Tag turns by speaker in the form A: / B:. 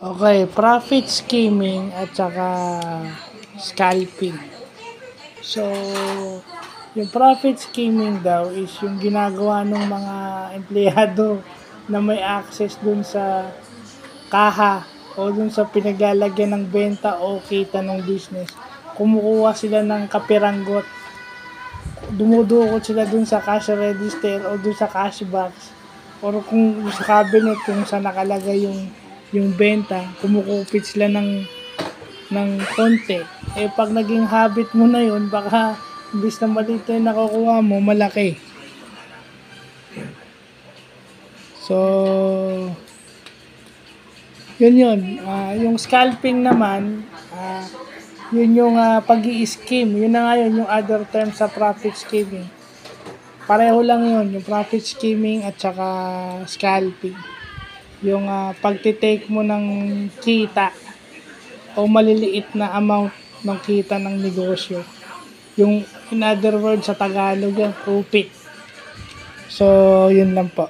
A: Okay, profit skimming at saka scalping. So, yung profit skimming daw is yung ginagawa ng mga empleyado na may access dun sa kaha o dun sa pinaglalagyan ng benta o kita ng business. Kumukuha sila ng kapiranggot. Dumudukot sila dun sa cash register o dun sa cash box or kung sa cabinet kung saan nakalagay yung benta, kumukupit sila ng konti. Eh pag naging habit mo na yun, baka imbis na maliit na yung nakukuha mo, malaki. So, yun. Yung scalping naman, yun yung pag-i-scheme. Yun na nga yun, yung other term sa profit skimming. Pareho lang yun, yung profit skimming at saka scalping. Yung pagtitake mo ng kita o maliliit na amount ng kita ng negosyo. Yung in other words sa Tagalog yan, kupit. So, yun lang po.